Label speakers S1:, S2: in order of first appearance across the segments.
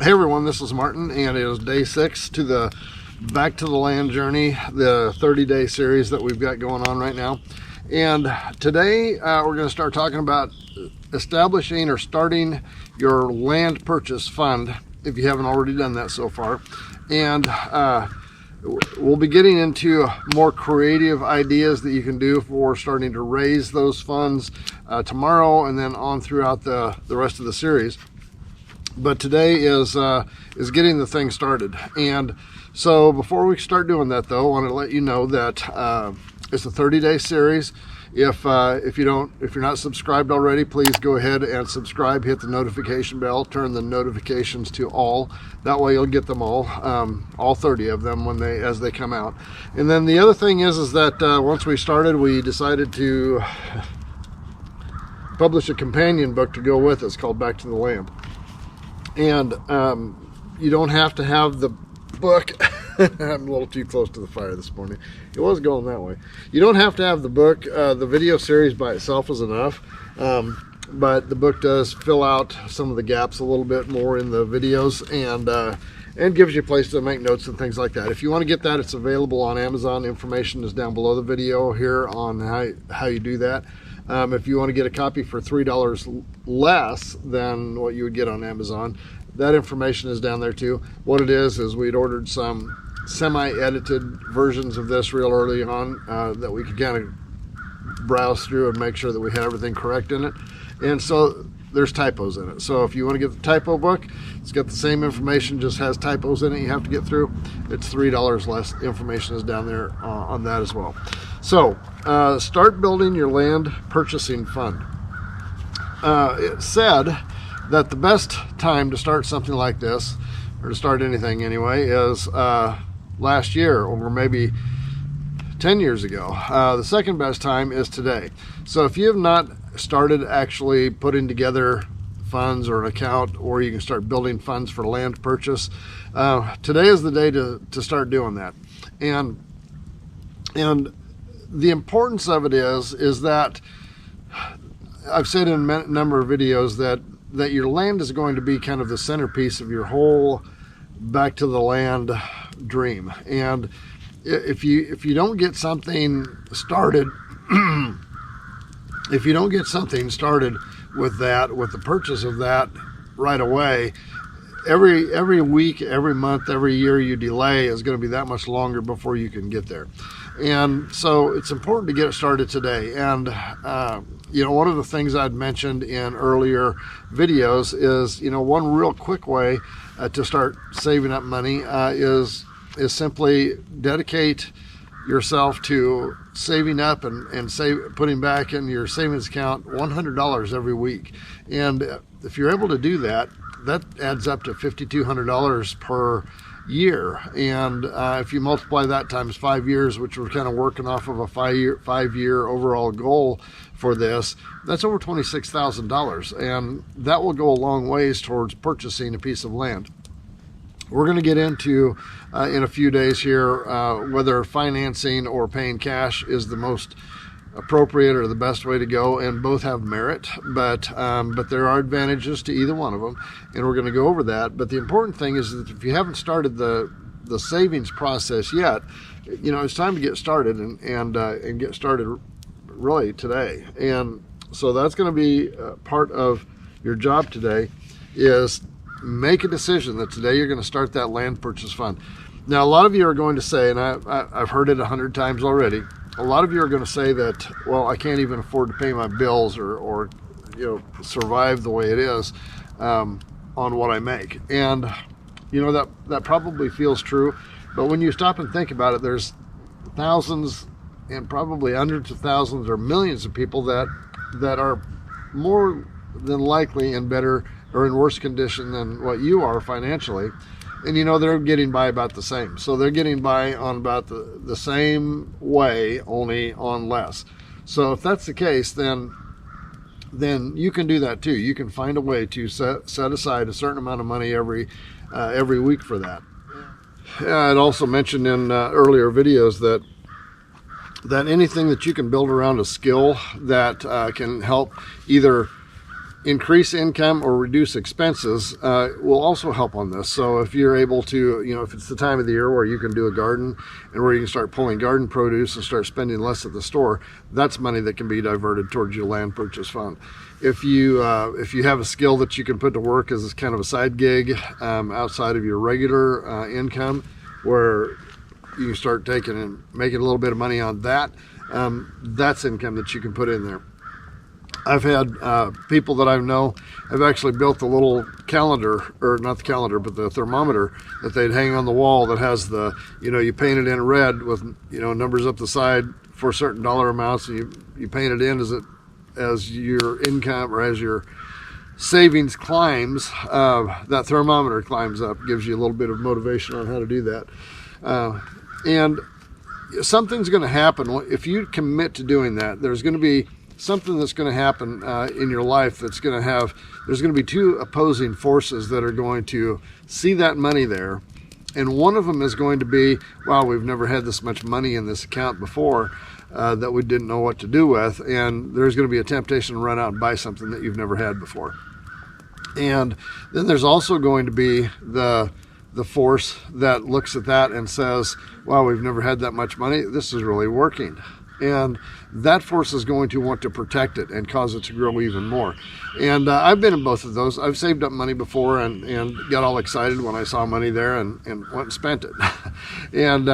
S1: Hey everyone, this is Martin, and it is day 6 to the Back to the Land journey, the 30-day series that we've got going on right now. And today we're going to start talking about establishing or starting your land purchase fund, if you haven't already done that so far. And we'll be getting into more creative ideas that you can do for starting to raise those funds tomorrow and then on throughout the rest of the series. But today is getting the thing started. And so before we start doing that, though, I want to let you know that it's a 30-day series. If you're not subscribed already, please go ahead and subscribe. Hit the notification bell. Turn the notifications to all. That way, you'll get them all 30 of them as they come out. And then the other thing is that once we started, we decided to publish a companion book to go with us called Back to the Land. And you don't have to have the book. I'm a little too close to the fire this morning. It was going that way. You don't have to have the book. The video series by itself is enough. But the book does fill out some of the gaps a little bit more in the videos and gives you a place to make notes and things like that. If you want to get that, it's available on Amazon. Information is down below the video here on how you do that. If you want to get a copy for $3 less than what you would get on Amazon, that information is down there too. What it is we'd ordered some semi-edited versions of this real early on that we could kind of browse through and make sure that we had everything correct in it. And so there's typos in it. So if you want to get the typo book, it's got the same information, just has typos in it you have to get through. It's $3 less. Information is down there on that as well. So start building your land purchasing fund. It said that the best time to start something like this, or to start anything anyway, is last year or maybe 10 years ago. The second best time is today. So if you have not started actually putting together funds or an account, or you can start building funds for land purchase, today is the day to start doing that. And the importance of it is that I've said in a number of videos that your land is going to be kind of the centerpiece of your whole Back to the Land dream. And if you don't get something started, if you don't get something started with the purchase of that right away, every week, every month, every year you delay is going to be that much longer before you can get there. And so it's important to get it started today. And one of the things I'd mentioned in earlier videos is, one real quick way to start saving up money is simply dedicate yourself to saving up and putting back in your savings account $100 every week. And if you're able to do that, that adds up to $5,200 per year. And if you multiply that times 5 years, which we're kind of working off of a five-year overall goal for this, that's over $26,000. And that will go a long ways towards purchasing a piece of land. We're going to get into in a few days here whether financing or paying cash is the most appropriate or the best way to go, and both have merit, but there are advantages to either one of them, and we're going to go over that. But the important thing is that if you haven't started the savings process yet, it's time to get started and get started really today. And so that's going to be part of your job today, is make a decision that today you're going to start that land purchase fund. Now, a lot of you are going to say, and I've heard it 100 times already, a lot of you are going to say that, well, I can't even afford to pay my bills or survive the way it is on what I make. And that probably feels true, but when you stop and think about it, there's thousands and probably hundreds of thousands or millions of people that are more than likely in better or in worse condition than what you are financially. And they're getting by about the same. So they're getting by on about the same way, only on less. So if that's the case, then you can do that too. You can find a way to set aside a certain amount of money every week for that. I'd also mentioned in earlier videos that anything that you can build around a skill that can help either increase income or reduce expenses will also help on this. So if you're able to, if it's the time of the year where you can do a garden and where you can start pulling garden produce and start spending less at the store, that's money that can be diverted towards your land purchase fund. If you have a skill that you can put to work as kind of a side gig outside of your regular income, where you can start taking and making a little bit of money on that, that's income that you can put in there. I've had people that I know have actually built the little calendar, or not the calendar, but the thermometer that they'd hang on the wall that has the, you paint it in red with, numbers up the side for certain dollar amounts, and you paint it in as your income or as your savings climbs, that thermometer climbs up, gives you a little bit of motivation on how to do that. And something's going to happen if you commit to doing that. There's going to be something that's going to happen in your life there's going to be two opposing forces that are going to see that money there. And one of them is going to be, wow, we've never had this much money in this account before that we didn't know what to do with. And there's going to be a temptation to run out and buy something that you've never had before. And then there's also going to be the force that looks at that and says, wow, we've never had that much money. This is really working. And that force is going to want to protect it and cause it to grow even more. And I've been in both of those. I've saved up money before and got all excited when I saw money there and went and spent it. and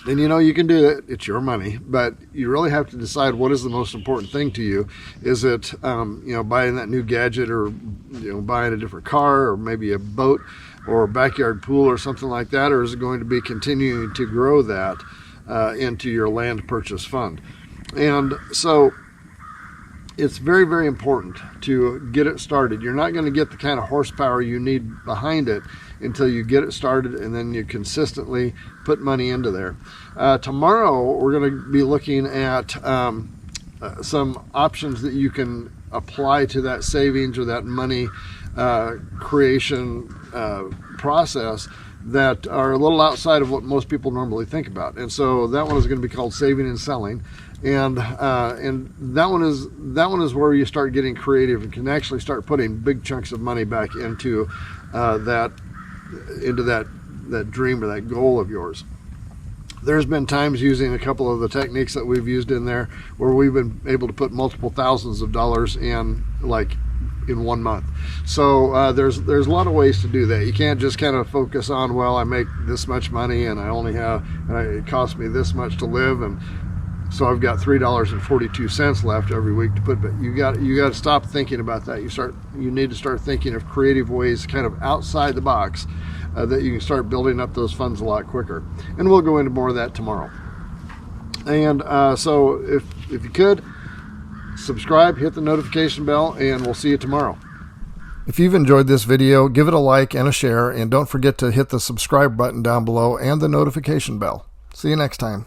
S1: you can do it. It's your money, but you really have to decide what is the most important thing to you. Is it buying that new gadget, or buying a different car, or maybe a boat or a backyard pool or something like that, or is it going to be continuing to grow that into your land purchase fund? And so it's very, very important to get it started. You're not going to get the kind of horsepower you need behind it until you get it started, and then you consistently put money into there. Tomorrow we're going to be looking at some options that you can apply to that savings or that money creation process that are a little outside of what most people normally think about. And so that one is going to be called saving and selling. And that one is where you start getting creative and can actually start putting big chunks of money back into that dream or that goal of yours. There's been times using a couple of the techniques that we've used in there where we've been able to put multiple thousands of dollars in 1 month. So there's a lot of ways to do that. You can't just kind of focus on, well, I make this much money and it costs me this much to live, and so I've got $3.42 left every week to put. But you got to stop thinking about that. You need to start thinking of creative ways, kind of outside the box, that you can start building up those funds a lot quicker. And we'll go into more of that tomorrow. And so if you could, subscribe, hit the notification bell, and we'll see you tomorrow. If you've enjoyed this video, give it a like and a share, and don't forget to hit the subscribe button down below and the notification bell. See you next time.